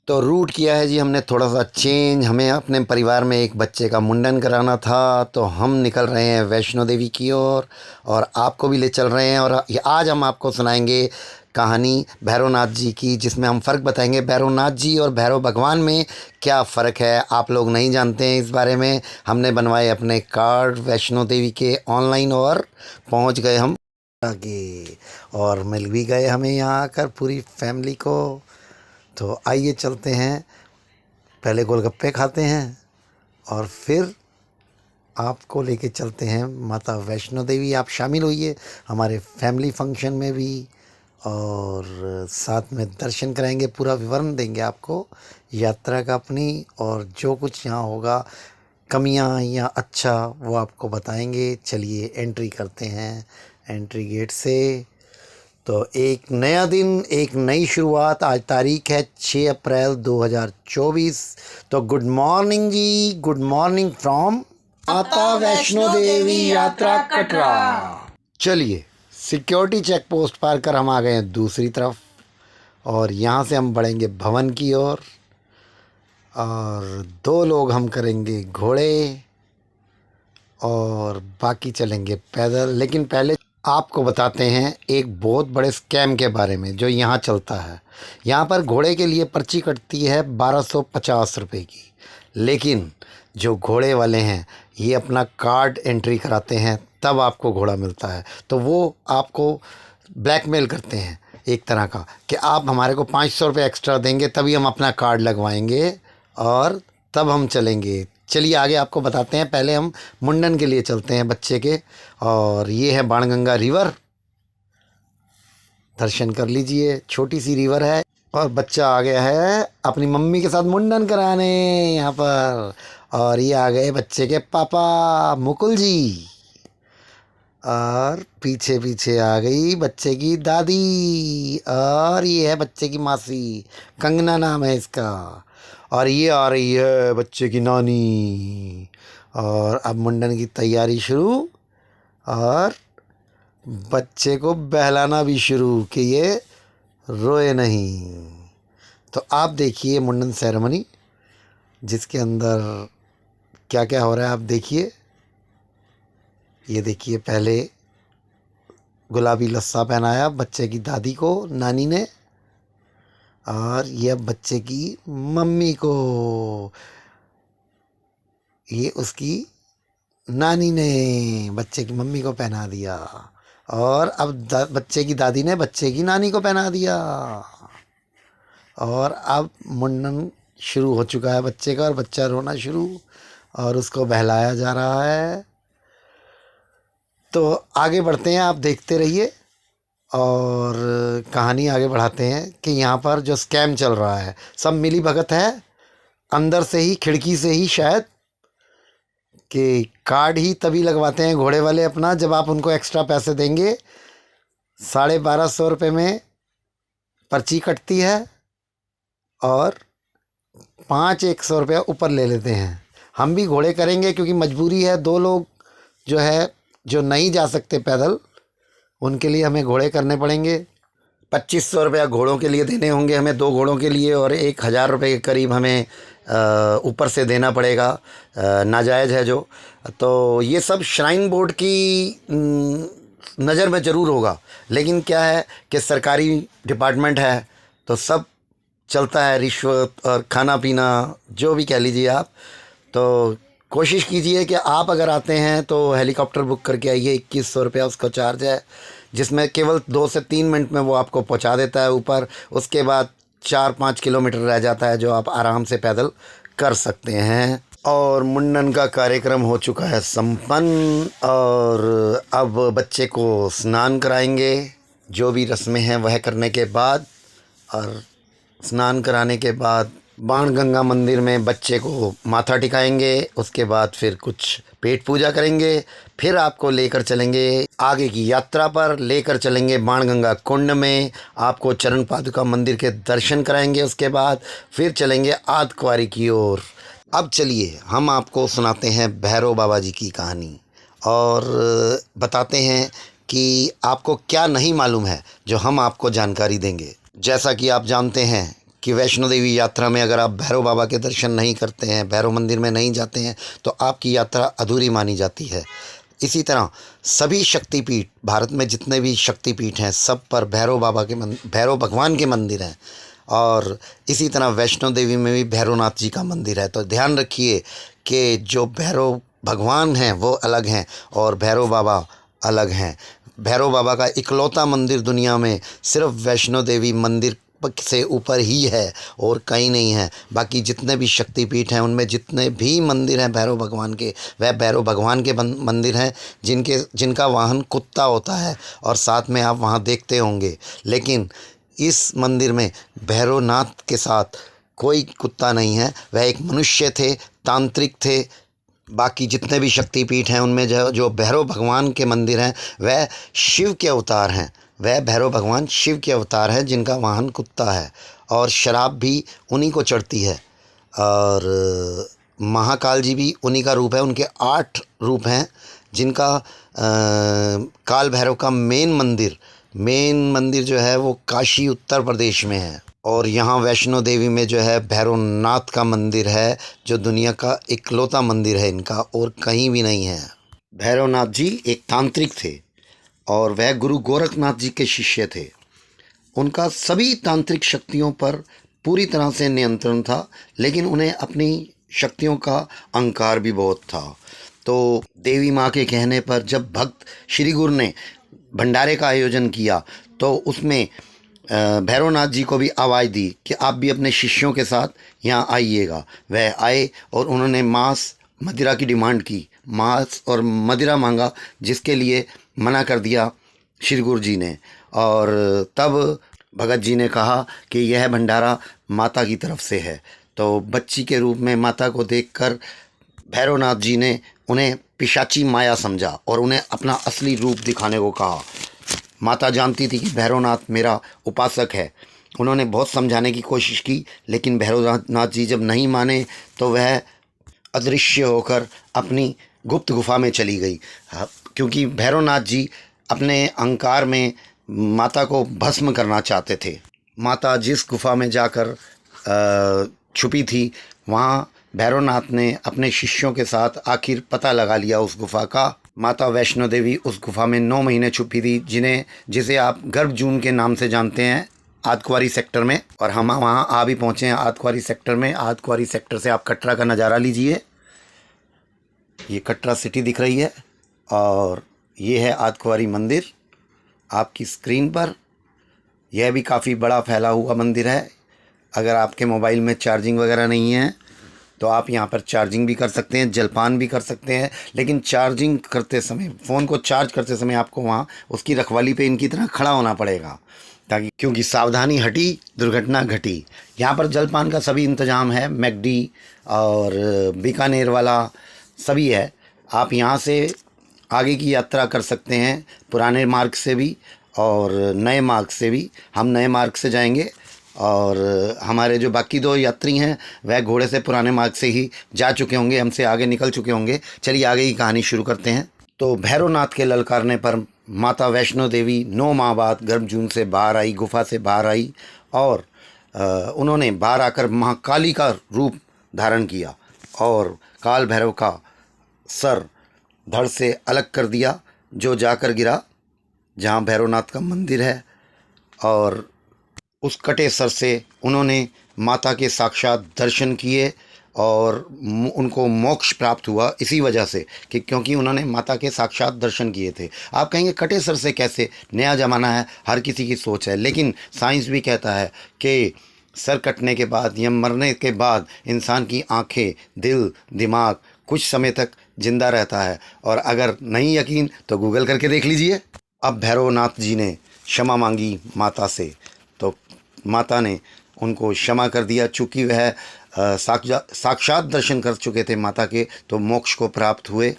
तो रूट किया है जी हमने थोड़ा सा चेंज। हमें अपने परिवार में एक बच्चे का मुंडन कराना था, तो हम निकल रहे हैं वैष्णो देवी की ओर और आपको भी ले चल रहे हैं। और आज हम आपको सुनाएंगे कहानी भैरवनाथ जी की, जिसमें हम फ़र्क बताएंगे भैरवनाथ जी और भैरव भगवान में क्या फ़र्क है। आप लोग नहीं जानते हैं इस बारे में। हमने बनवाए अपने कार्ड वैष्णो देवी के ऑनलाइन और पहुंच गए हम आगे, और मिल भी गए हमें यहाँ आकर पूरी फैमिली को। तो आइए चलते हैं, पहले गोलगप्पे खाते हैं और फिर आपको लेके चलते हैं माता वैष्णो देवी। आप शामिल होइए हमारे फैमिली फंक्शन में भी, और साथ में दर्शन कराएंगे, पूरा विवरण देंगे आपको यात्रा का अपनी, और जो कुछ यहाँ होगा कमियाँ या अच्छा वो आपको बताएंगे। चलिए एंट्री करते हैं एंट्री गेट से। तो एक नया दिन, एक नई शुरुआत। आज तारीख है 6 अप्रैल 2024। तो गुड मॉर्निंग जी, good morning from Mata Vaishno देवी यात्रा कटरा। चलिए सिक्योरिटी चेक पोस्ट पार कर हम आ गए हैं दूसरी तरफ, और यहाँ से हम बढ़ेंगे भवन की ओर, और 2 लोग हम करेंगे घोड़े और बाकी चलेंगे पैदल। लेकिन पहले आपको बताते हैं एक बहुत बड़े स्कैम के बारे में जो यहाँ चलता है। यहाँ पर घोड़े के लिए पर्ची कटती है 1250 रुपये की, लेकिन जो घोड़े वाले हैं ये अपना कार्ड एंट्री कराते हैं तब आपको घोड़ा मिलता है। तो वो आपको ब्लैकमेल करते हैं एक तरह का, कि आप हमारे को 500 रुपये एक्स्ट्रा देंगे तभी हम अपना कार्ड लगवाएंगे और तब हम चलेंगे। चलिए आगे आपको बताते हैं। पहले हम मुंडन के लिए चलते हैं बच्चे के, और ये है बाणगंगा रिवर, दर्शन कर लीजिए। छोटी सी रिवर है और बच्चा आ गया है अपनी मम्मी के साथ मुंडन कराने यहाँ पर। और ये आ गए बच्चे के पापा मुकुल जी, और पीछे पीछे आ गई बच्चे की दादी, और ये है बच्चे की मासी, कंगना नाम है इसका, और ये आ रही है बच्चे की नानी। और अब मुंडन की तैयारी शुरू, और बच्चे को बहलाना भी शुरू कि ये रोए नहीं। तो आप देखिए मुंडन सेरेमनी, जिसके अंदर क्या क्या हो रहा है आप देखिए। ये देखिए, पहले गुलाबी लस्सा पहनाया बच्चे की दादी को नानी ने, और ये अब बच्चे की मम्मी को ये उसकी नानी ने बच्चे की मम्मी को पहना दिया, और अब बच्चे की दादी ने बच्चे की नानी को पहना दिया। और अब मुंडन शुरू हो चुका है बच्चे का, और बच्चा रोना शुरू, और उसको बहलाया जा रहा है। तो आगे बढ़ते हैं, आप देखते रहिए और कहानी आगे बढ़ाते हैं कि यहाँ पर जो स्कैम चल रहा है सब मिली भगत है। अंदर से ही, खिड़की से ही शायद, कि कार्ड ही तभी लगवाते हैं घोड़े वाले अपना जब आप उनको एक्स्ट्रा पैसे देंगे। 1250 रुपये में पर्ची कटती है और 100 रुपया ऊपर ले लेते हैं। हम भी घोड़े करेंगे क्योंकि मजबूरी है। 2 लोग जो है जो नहीं जा सकते पैदल, उनके लिए हमें घोड़े करने पड़ेंगे। 2500 रुपया घोड़ों के लिए देने होंगे हमें, 2 घोड़ों के लिए, और 1000 रुपये के करीब हमें ऊपर से देना पड़ेगा, नाजायज़ है जो। तो ये सब श्राइन बोर्ड की नज़र में ज़रूर होगा, लेकिन क्या है कि सरकारी डिपार्टमेंट है तो सब चलता है, रिश्वत और खाना पीना जो भी कह लीजिए आप। तो कोशिश कीजिए कि आप अगर आते हैं तो हेलीकॉप्टर बुक करके आइए। 2100 रुपया उसका चार्ज है, जिसमें केवल 2 से 3 मिनट में वो आपको पहुंचा देता है ऊपर। उसके बाद 4-5 किलोमीटर रह जाता है जो आप आराम से पैदल कर सकते हैं। और मुंडन का कार्यक्रम हो चुका है संपन्न, और अब बच्चे को स्नान कराएंगे। जो भी रस्में हैं वह करने के बाद, और स्नान कराने के बाद बाणगंगा मंदिर में बच्चे को माथा टिकाएंगे। उसके बाद फिर कुछ पेट पूजा करेंगे, फिर आपको लेकर चलेंगे आगे की यात्रा पर, लेकर चलेंगे बाणगंगा कुंड में। आपको चरण पादुका मंदिर के दर्शन कराएंगे, उसके बाद फिर चलेंगे आद्य की ओर। अब चलिए हम आपको सुनाते हैं भैरव बाबा जी की कहानी, और बताते हैं कि आपको क्या नहीं मालूम है जो हम आपको जानकारी देंगे। जैसा कि आप जानते हैं कि वैष्णो देवी यात्रा में अगर आप भैरव बाबा के दर्शन नहीं करते हैं, भैरव मंदिर में नहीं जाते हैं, तो आपकी यात्रा अधूरी मानी जाती है। इसी तरह सभी शक्तिपीठ, भारत में जितने भी शक्तिपीठ हैं, सब पर भैरव भगवान के मंदिर हैं। और इसी तरह वैष्णो देवी में भी भैरवनाथ जी का मंदिर है। तो ध्यान रखिए कि जो भैरव भगवान हैं वो अलग हैं और भैरव बाबा अलग हैं। भैरव बाबा का इकलौता मंदिर दुनिया में सिर्फ वैष्णो देवी मंदिर से ऊपर ही है और कहीं नहीं है। बाकी जितने भी शक्तिपीठ हैं उनमें जितने भी मंदिर हैं भैरव भगवान के, वह भैरव भगवान के मंदिर हैं जिनका वाहन कुत्ता होता है और साथ में आप वहाँ देखते होंगे। लेकिन इस मंदिर में भैरवनाथ के साथ कोई कुत्ता नहीं है, वह एक मनुष्य थे, तांत्रिक थे। बाकी जितने भी शक्तिपीठ हैं उनमें जो भैरव भगवान के मंदिर हैं वह शिव के अवतार हैं। वह भैरव भगवान शिव के अवतार हैं जिनका वाहन कुत्ता है और शराब भी उन्हीं को चढ़ती है। और महाकाल जी भी उन्हीं का रूप है। उनके 8 रूप हैं जिनका काल भैरव का मेन मंदिर जो है वो काशी उत्तर प्रदेश में है। और यहाँ वैष्णो देवी में जो है भैरवनाथ का मंदिर है जो दुनिया का इकलौता मंदिर है इनका, और कहीं भी नहीं है। भैरवनाथ जी एक तांत्रिक थे और वह गुरु गोरखनाथ जी के शिष्य थे। उनका सभी तांत्रिक शक्तियों पर पूरी तरह से नियंत्रण था, लेकिन उन्हें अपनी शक्तियों का अहंकार भी बहुत था। तो देवी माँ के कहने पर जब भक्त श्री गुरु ने भंडारे का आयोजन किया तो उसमें भैरवनाथ जी को भी आवाज़ दी कि आप भी अपने शिष्यों के साथ यहाँ आइएगा। वह आए और उन्होंने मांस मदिरा की डिमांड की, मांस और मदिरा मांगा, जिसके लिए मना कर दिया श्री गुरु जी ने। और तब भगत जी ने कहा कि यह भंडारा माता की तरफ से है। तो बच्ची के रूप में माता को देखकर भैरवनाथ जी ने उन्हें पिशाची माया समझा और उन्हें अपना असली रूप दिखाने को कहा। माता जानती थी कि भैरवनाथ मेरा उपासक है। उन्होंने बहुत समझाने की कोशिश की, लेकिन भैरवनाथ जी जब नहीं माने तो वह अदृश्य होकर अपनी गुप्त गुफा में चली गई। क्योंकि भैरवनाथ जी अपने अहंकार में माता को भस्म करना चाहते थे। माता जिस गुफा में जाकर छुपी थी, वहाँ भैरवनाथ ने अपने शिष्यों के साथ आखिर पता लगा लिया उस गुफा का। माता वैष्णो देवी उस गुफा में 9 महीने छुपी थी, जिसे आप गर्भजून के नाम से जानते हैं, आदकुआरी सेक्टर में। और हम वहाँ आ भी पहुँचे हैं आदकुआरी सेक्टर में। आदकुआरी सेक्टर से आप कटरा का नज़ारा लीजिए। ये कटरा सिटी दिख रही है और ये है आदकुआरी मंदिर आपकी स्क्रीन पर। यह भी काफ़ी बड़ा फैला हुआ मंदिर है। अगर आपके मोबाइल में चार्जिंग वगैरह नहीं है तो आप यहाँ पर चार्जिंग भी कर सकते हैं, जलपान भी कर सकते हैं। लेकिन चार्जिंग करते समय, फ़ोन को चार्ज करते समय आपको वहाँ उसकी रखवाली पे इनकी तरह खड़ा होना पड़ेगा, ताकि क्योंकि सावधानी हटी दुर्घटना घटी। यहाँ पर जलपान का सभी इंतज़ाम है, मैकडी और बीकानेर वाला सभी है। आप यहाँ से आगे की यात्रा कर सकते हैं, पुराने मार्ग से भी और नए मार्ग से भी। हम नए मार्ग से जाएंगे और हमारे जो बाकी 2 यात्री हैं वह घोड़े से पुराने मार्ग से ही जा चुके होंगे, हमसे आगे निकल चुके होंगे। चलिए आगे की कहानी शुरू करते हैं। तो भैरवनाथ के ललकारने पर माता वैष्णो देवी 9 माह बाद गर्भजून से बाहर आई, गुफा से बाहर आई और उन्होंने बाहर आकर महाकाली का रूप धारण किया और काल भैरव का सर धड़ से अलग कर दिया, जो जाकर गिरा जहाँ भैरवनाथ का मंदिर है। और उस कटे सर से उन्होंने माता के साक्षात दर्शन किए और उनको मोक्ष प्राप्त हुआ इसी वजह से कि क्योंकि उन्होंने माता के साक्षात दर्शन किए थे। आप कहेंगे कटे सर से कैसे, नया ज़माना है, हर किसी की सोच है। लेकिन साइंस भी कहता है कि सर कटने के बाद या मरने के बाद इंसान की आँखें, दिल, दिमाग कुछ समय तक जिंदा रहता है। और अगर नहीं यकीन तो गूगल करके देख लीजिए। अब भैरवनाथ जी ने क्षमा मांगी माता से, तो माता ने उनको क्षमा कर दिया। चूँकि वह साक्षात दर्शन कर चुके थे माता के, तो मोक्ष को प्राप्त हुए।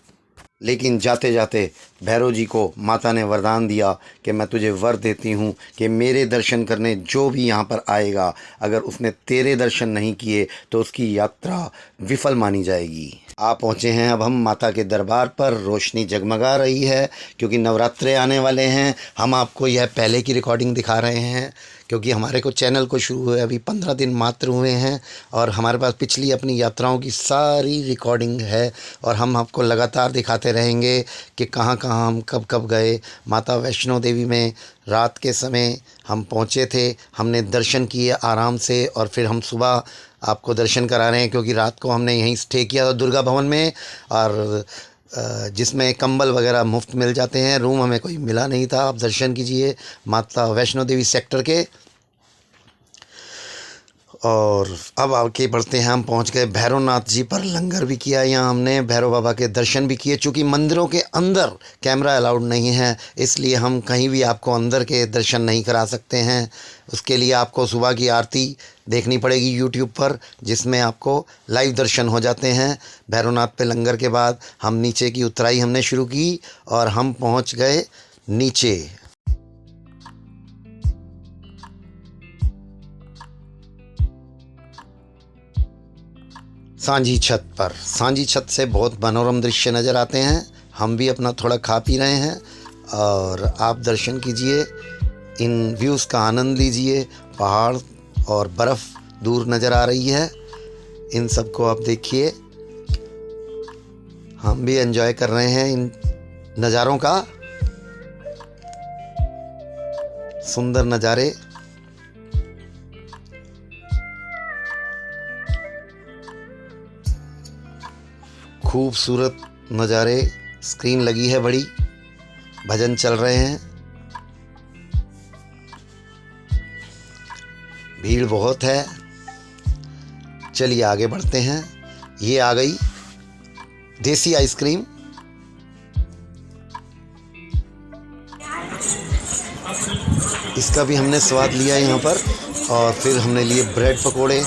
लेकिन जाते जाते भैरव जी को माता ने वरदान दिया कि मैं तुझे वर देती हूँ कि मेरे दर्शन करने जो भी यहाँ पर आएगा, अगर उसने तेरे दर्शन नहीं किए तो उसकी यात्रा विफल मानी जाएगी। आप पहुँचे हैं अब हम माता के दरबार पर। रोशनी जगमगा रही है क्योंकि नवरात्रे आने वाले हैं। हम आपको यह पहले की रिकॉर्डिंग दिखा रहे हैं क्योंकि हमारे को चैनल को शुरू हुए अभी 15 दिन मात्र हुए हैं और हमारे पास पिछली अपनी यात्राओं की सारी रिकॉर्डिंग है और हम आपको लगातार दिखाते रहेंगे कि कहाँ कहाँ हम कब कब गए। माता वैष्णो देवी में रात के समय हम पहुँचे थे, हमने दर्शन किए आराम से और फिर हम सुबह आपको दर्शन करा रहे हैं क्योंकि रात को हमने यहीं स्टे किया था दुर्गा भवन में, और जिसमें कंबल वगैरह मुफ्त मिल जाते हैं। रूम हमें कोई मिला नहीं था। आप दर्शन कीजिए माता वैष्णो देवी सेक्टर के। और अब आगे बढ़ते हैं, हम पहुंच गए भैरवनाथ जी पर। लंगर भी किया यहाँ हमने, भैरव बाबा के दर्शन भी किए। चूँकि मंदिरों के अंदर कैमरा अलाउड नहीं है इसलिए हम कहीं भी आपको अंदर के दर्शन नहीं करा सकते हैं। उसके लिए आपको सुबह की आरती देखनी पड़ेगी यूट्यूब पर, जिसमें आपको लाइव दर्शन हो जाते हैं। भैरवनाथ पे लंगर के बाद हम नीचे की उतराई हमने शुरू की और हम पहुँच गए नीचे। सांझी छत पर, सांझी छत से बहुत मनोरम दृश्य नज़र आते हैं। हम भी अपना थोड़ा खा पी रहे हैं और आप दर्शन कीजिए, इन व्यूज़ का आनंद लीजिए। पहाड़ और बर्फ़ दूर नज़र आ रही है, इन सब को आप देखिए। हम भी एंजॉय कर रहे हैं इन नज़ारों का, सुंदर नज़ारे। खूबसूरत नज़ारे, स्क्रीन लगी है बड़ी, भजन चल रहे हैं, भीड़ बहुत है। चलिए आगे बढ़ते हैं। ये आ गई देसी आइसक्रीम, इसका भी हमने स्वाद लिया यहाँ पर। और फिर हमने लिए ब्रेड पकोड़े,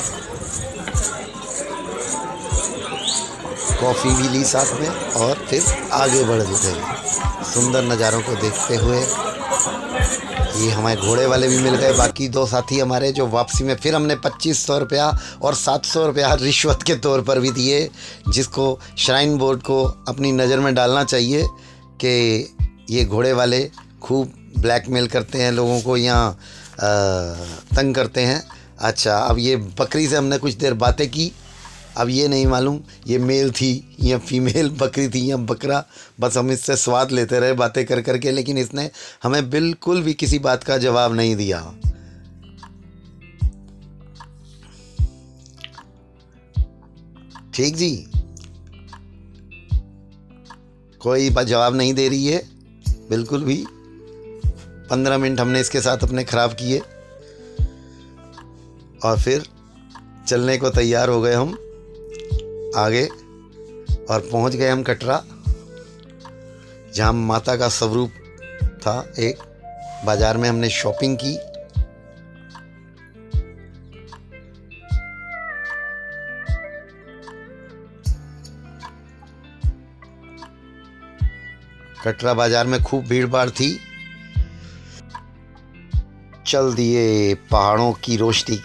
कॉफ़ी भी ली साथ में और फिर आगे बढ़ गए सुंदर नज़ारों को देखते हुए। ये हमारे घोड़े वाले भी मिल गए, बाकी दो साथी हमारे, जो वापसी में फिर हमने 2500 रुपया और 700 रुपया रिश्वत के तौर पर भी दिए, जिसको श्राइन बोर्ड को अपनी नज़र में डालना चाहिए कि ये घोड़े वाले खूब ब्लैकमेल करते हैं लोगों को, यहाँ तंग करते हैं। अच्छा, अब ये बकरी से हमने कुछ देर बातें की। अब ये नहीं मालूम ये मेल थी या फीमेल बकरी थी या बकरा, बस हम इससे स्वाद लेते रहे बातें कर कर के, लेकिन इसने हमें बिल्कुल भी किसी बात का जवाब नहीं दिया। ठीक जी, कोई जवाब नहीं दे रही है बिल्कुल भी। 15 मिनट हमने इसके साथ अपने ख़राब किए और फिर चलने को तैयार हो गए हम आगे, और पहुंच गए हम कटरा, जहाँ माता का स्वरूप था। एक बाज़ार में हमने शॉपिंग की। कटरा बाज़ार में खूब भीड़ भाड़ थी। चल दिए पहाड़ों की रोशनी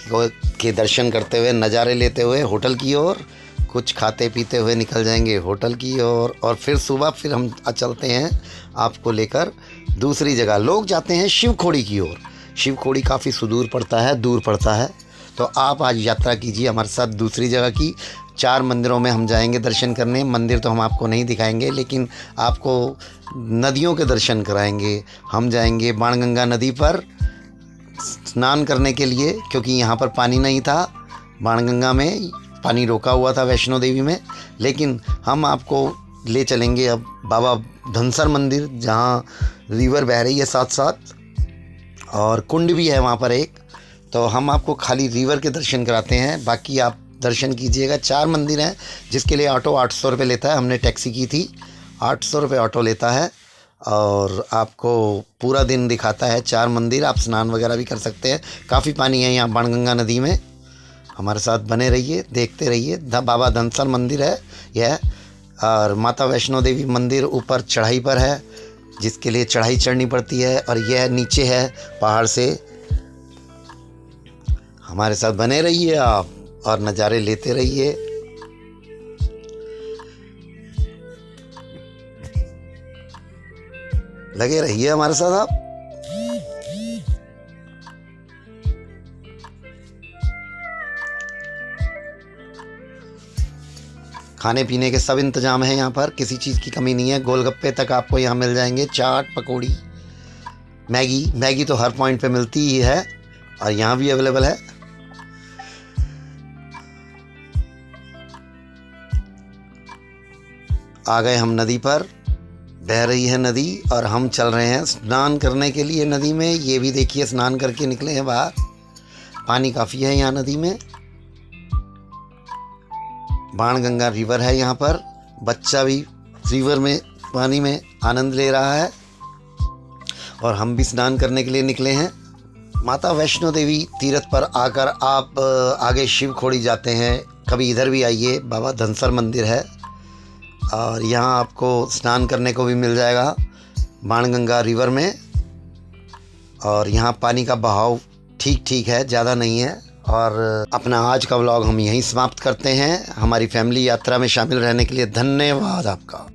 के दर्शन करते हुए, नज़ारे लेते हुए होटल की ओर। कुछ खाते पीते हुए निकल जाएंगे होटल की ओर और फिर सुबह फिर हम चलते हैं आपको लेकर दूसरी जगह। लोग जाते हैं शिवखोड़ी की ओर। शिवखोड़ी काफ़ी सुदूर पड़ता है, दूर पड़ता है, तो आप आज यात्रा कीजिए हमारे साथ दूसरी जगह की। 4 मंदिरों में हम जाएंगे दर्शन करने। मंदिर तो हम आपको नहीं दिखाएंगे, लेकिन आपको नदियों के दर्शन कराएंगे। हम जाएंगे बाणगंगा नदी पर स्नान करने के लिए, क्योंकि यहाँ पर पानी नहीं था। बाणगंगा में पानी रोका हुआ था वैष्णो देवी में, लेकिन हम आपको ले चलेंगे अब बाबा धनसर मंदिर, जहाँ रिवर बह रही है साथ साथ और कुंड भी है वहाँ पर एक। तो हम आपको खाली रिवर के दर्शन कराते हैं, बाकी आप दर्शन कीजिएगा। 4 मंदिर हैं, जिसके लिए ऑटो 800 रुपये लेता है। हमने टैक्सी की थी, 800 रुपये ऑटो लेता है और आपको पूरा दिन दिखाता है 4 मंदिर। आप स्नान वगैरह भी कर सकते हैं, काफ़ी पानी है यहाँ बाणगंगा नदी में। हमारे साथ बने रहिए, देखते रहिए। बाबा धनसर मंदिर है यह, और माता वैष्णो देवी मंदिर ऊपर चढ़ाई पर है। जिसके लिए चढ़ाई चढ़नी पड़ती है। और यह नीचे है पहाड़ से। हमारे साथ बने रहिए आप और नज़ारे लेते रहिए। लगे रहिए हमारे साथ आप। खाने पीने के सब इंतजाम है यहाँ पर, किसी चीज़ की कमी नहीं है। गोलगप्पे तक आपको यहाँ मिल जाएंगे, चाट, पकौड़ी, मैगी तो हर पॉइंट पे मिलती ही है और यहाँ भी अवेलेबल है। आ गए हम नदी पर, बह रही है नदी और हम चल रहे हैं स्नान करने के लिए नदी में। ये भी देखिए स्नान करके निकले हैं बाहर। पानी काफ़ी है यहाँ नदी में। बाणगंगा रिवर है यहाँ पर। बच्चा भी रिवर में पानी में आनंद ले रहा है और हम भी स्नान करने के लिए निकले हैं। माता वैष्णो देवी तीर्थ पर आकर आप आगे शिव खोड़ी जाते हैं, कभी इधर भी आइए। बाबा धनसर मंदिर है और यहाँ आपको स्नान करने को भी मिल जाएगा बाणगंगा रिवर में। और यहाँ पानी का बहाव ठीक है, ज़्यादा नहीं है। और अपना आज का व्लॉग हम यहीं समाप्त करते हैं। हमारी फैमिली यात्रा में शामिल रहने के लिए धन्यवाद आपका।